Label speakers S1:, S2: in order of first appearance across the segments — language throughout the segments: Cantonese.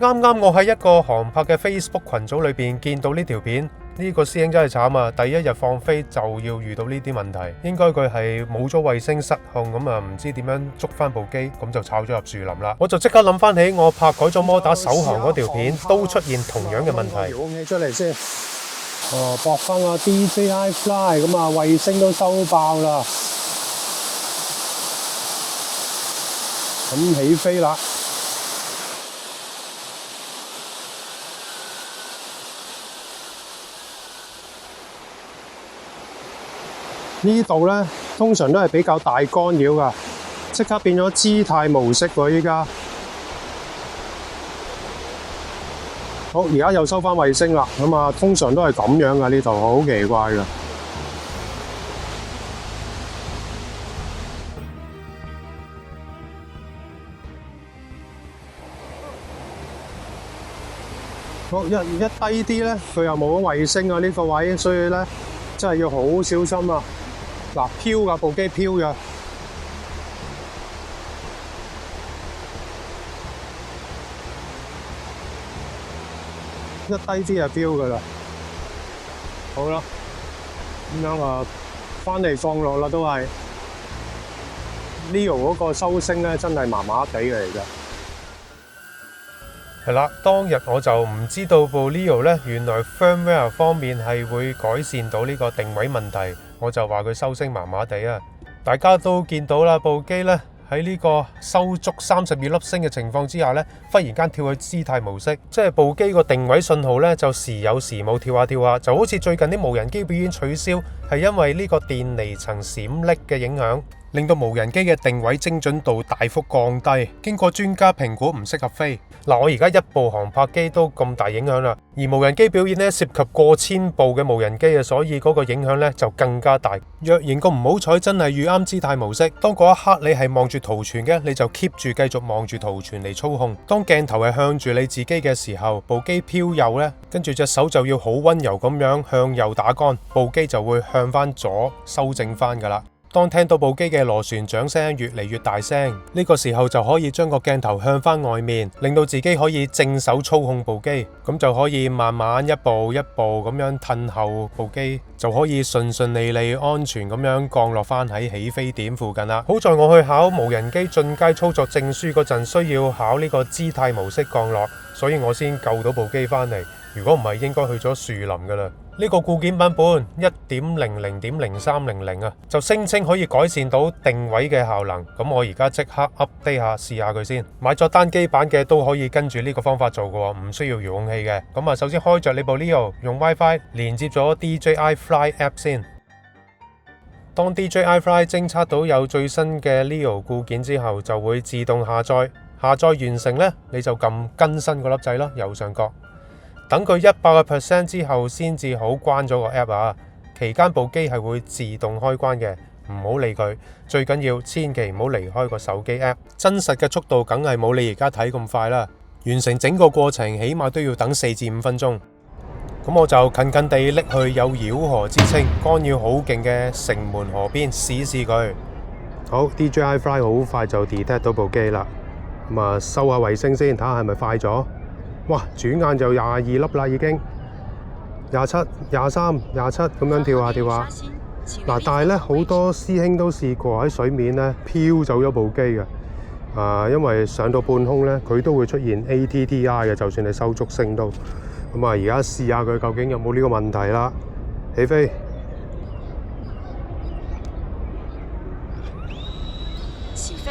S1: 啱啱我喺一個航拍嘅 Facebook 群組裏邊見到呢條片，呢個師兄真係慘啊！第一日放飛就要遇到呢啲問題，應該佢係冇咗衛星失控咁啊，唔知點樣捉翻部機，咁就炒咗入樹林啦。我就即刻諗翻起我拍改咗摩打首航嗰條片，都出現同樣嘅問題。
S2: 遙控器出嚟先，駁翻個 DJI Fly， 咁啊衛星都收爆啦，咁起飛啦。呢度咧通常都係比較大干擾噶，即刻變咗姿態模式喎！依家好，而家又收翻衛星啦。咁啊，通常都係咁樣噶，呢度好奇怪噶。好，一低啲咧，佢又冇咗衛星啊呢個位，所以咧真係要好小心啊！嗱，飄噶部機飄噶，一低啲就飄噶啦。好啦，咁樣啊，翻嚟放落啦都係。Leo 嗰個收聲咧，真係麻麻地嚟㗎。
S1: 係啦，當日我就唔知道部 Leo 咧，原來 firmware 方面係會改善到呢個定位問題，我就話佢收聲麻麻地啊。大家都見到啦，部機咧喺呢個收足32粒星嘅情況之下咧，忽然間跳去姿態模式，即係部機個定位信號咧就時有時冇，跳下跳下，就好似最近啲無人機表演取消，係因為呢個電離層閃爍嘅影響，令到無人機嘅定位精準度大幅降低，經過專家評估唔適合飛。嗱，我而家一部航拍機都咁大影響啦，而無人機表演呢涉及過千部嘅無人機啊，所以嗰個影響呢就更加大。若然個唔好彩真係遇啱姿態模式，當嗰一刻你係望住圖傳嘅，你就 keep 住繼續望住圖傳嚟操控。當鏡頭係向住你自己嘅時候，部機飄右呢，跟住隻手就要好溫柔咁樣向右打桿，部機就會向翻左修正翻噶啦。當聽到部機嘅螺旋槳聲越嚟越大聲，呢個時候就可以將個鏡頭向翻外面，令到自己可以正手操控部機，咁就可以慢慢一步一步咁樣褪後，部機就可以順順利利安全咁樣降落翻喺起飛點附近啦。好在我去考無人機進階操作證書嗰陣需要考呢個姿態模式降落，所以我先救到部機翻嚟，如果唔係應該去咗樹林噶啦。呢個固件版本 1.00.0300 啊，就聲稱可以改善到定位嘅效能。咁我而家即刻 update 下試下佢先。買咗單機版嘅都可以跟住呢個方法做嘅，唔需要遙控器嘅。咁啊，首先開着你部 Leo， 用 WiFi 連接咗 DJI Fly App 先。當 DJI Fly 偵測到有最新嘅 Leo 固件之後，就會自動下載。下載完成呢，你就撳更新嗰粒掣啦，右上角。等佢100% 之後先至好關咗個 app 啊！期間部機係會自動開關嘅，唔好理佢。最緊要千祈唔好離開個手機 app。真實嘅速度梗係冇你而家睇咁快啦。完成整個過程起碼都要等4至5分鐘。咁我就近近地拎去有繞河之稱、干擾好勁嘅城門河邊試試佢。
S2: 好 ，DJI Fly 好快就 detect 到部機啦。咁啊，收下衛星先，睇下係咪快咗。哇！轉眼就22粒啦，已經27、23、27咁樣跳下跳下。嗱，但係咧好多師兄都試過喺水面咧飄走咗部機嘅。因為上到半空咧，佢都會出現 ATTI 嘅，就算你收足聲都。咁啊，而家試下佢究竟有冇呢個問題啦。起飛。
S3: 起飛。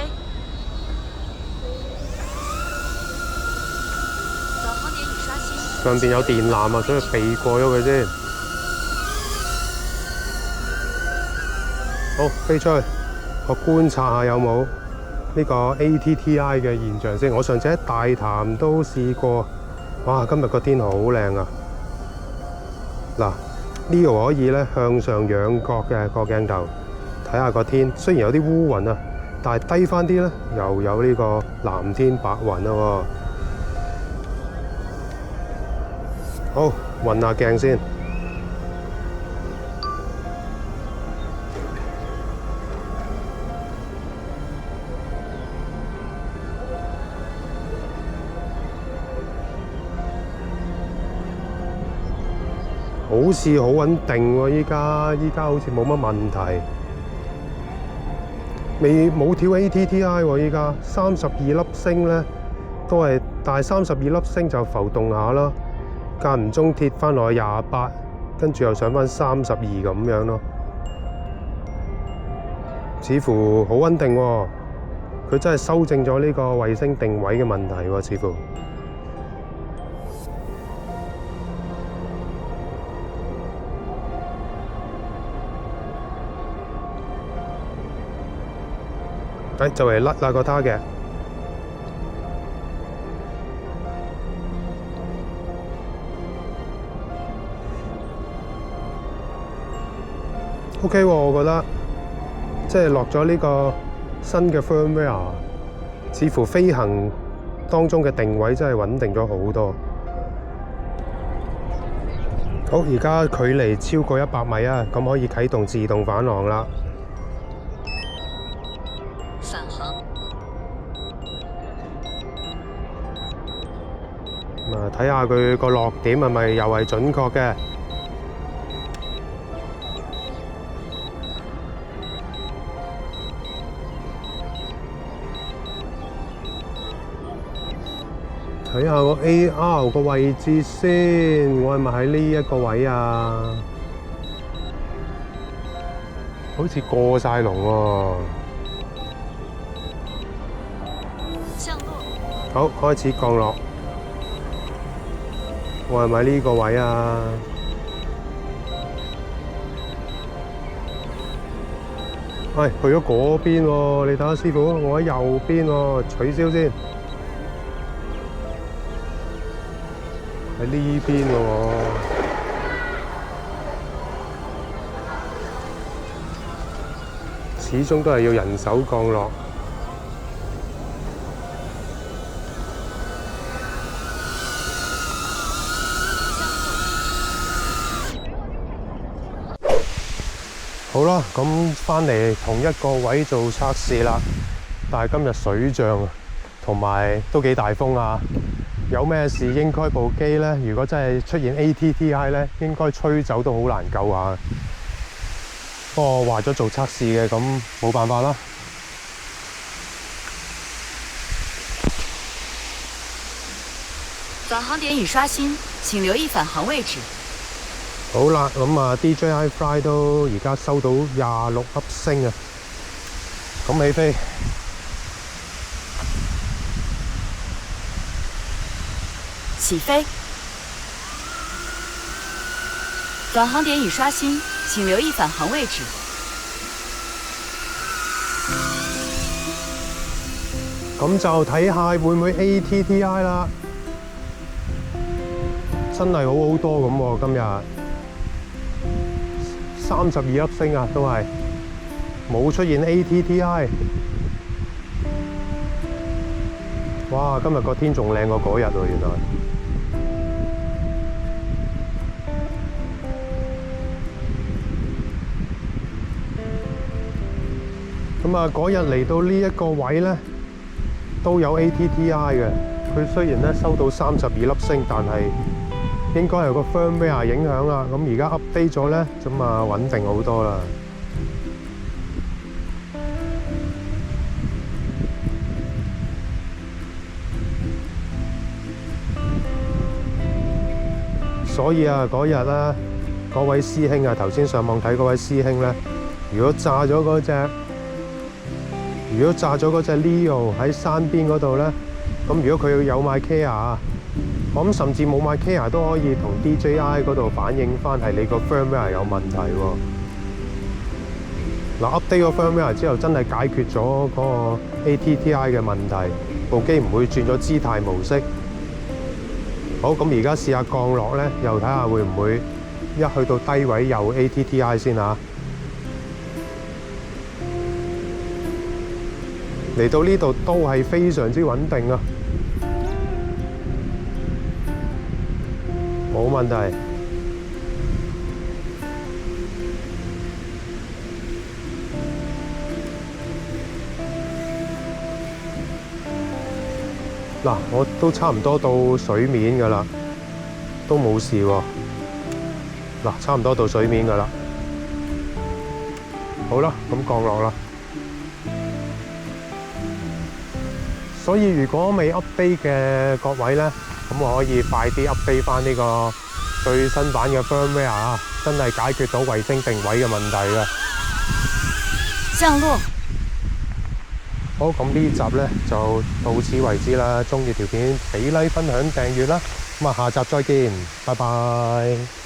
S2: 上邊有電纜啊，所以避過咗佢先。好，飛出去，我觀察下有冇呢個 ATTI 嘅現象先。我上次喺大潭都試過，哇！今日個天好靚啊！嗱，呢個可以咧向上仰角嘅個鏡頭，睇下個天。雖然有啲烏雲啊，但係低翻啲咧，又有呢個藍天白雲啊。好，運下鏡先。好似好穩定喎，依家好似冇乜問題，冇跳 ATTI 喎，依家32粒星咧都係，但係32粒星就浮動下啦，間唔中跌翻落去28，跟住又上翻32咁樣咯，似乎好穩定喎，佢真係修正咗呢個衛星定位嘅問題喎，似乎。就嚟甩啦個 target。OK 喎，我覺得即係落咗呢個新嘅 firmware， 似乎飛行當中嘅定位真係穩定咗好多。好，而家距離超過100米啊，咁可以啟動自動返航啦。
S3: 返航。
S2: 睇下佢個落點係咪又係準確嘅？睇下個 AR 個位置先，我係咪喺呢一個位啊？好似過晒龍喎。
S3: 降落。
S2: 好，開始降落。我係咪呢個位啊？喂，去咗嗰邊喎，你睇下師傅，我喺右邊喎，取消先。喺呢邊喎，始終都係要人手降落。好啦，咁返嚟同一個位做測試啦，但係今日水漲，同埋都幾大風啊！有咩事應該部機呢？如果真係出現 ATTI 呢，應該吹走都好難救下。不過話咗做測試嘅，咁冇辦法啦。
S3: 返航點已刷新，請留意返航位置。
S2: 好啦，咁啊 DJI Fly 都而家收到26粒星啊，咁起飛。
S3: 起飛。返航點已刷新，請留意返航位置。
S2: 咁就睇下會唔會 ATTI 啦，真係好多咁喎，今日32粒星啊，都係冇出現 ATTI。哇！今日個天仲靚過嗰日喎，原來。咁啊，嗰日嚟到呢一個位咧，都有 ATTI 嘅。佢雖然咧收到32粒星，但係應該係個 firmware 影響啦。咁而家 update 咗咧，咁啊穩定好多啦。所以啊，嗰日咧，嗰位師兄啊，頭先上網睇嗰位師兄咧，如果炸咗嗰隻 Leo 喺山邊嗰度咧，咁如果佢有買 Care， 咁甚至冇買 Care 都可以同 DJI 嗰度反映翻係你個 firmware 有問題喎。嗱 update 個 firmware 之後，真係解決咗嗰個 ATTI 嘅問題，部機唔會轉咗姿態模式。好，咁而家試下降落咧，又睇下會唔會一去到低位有 ATTI 先嚇。嚟到呢度都係非常之穩定啊，冇問題。嗱，我都差唔多到水面㗎啦，都冇事喎。嗱，差唔多到水面噶啦。好啦，咁降落啦。所以如果未 update 嘅各位呢，咁我可以快啲 update 翻呢個最新版嘅 firmware 啊，真係解決到衛星定位嘅問題㗎。
S3: 降落。
S2: 好，咁呢集呢就到此為止啦。鍾意條片俾 like、分享、訂閱啦。咁啊，下集再見，拜拜。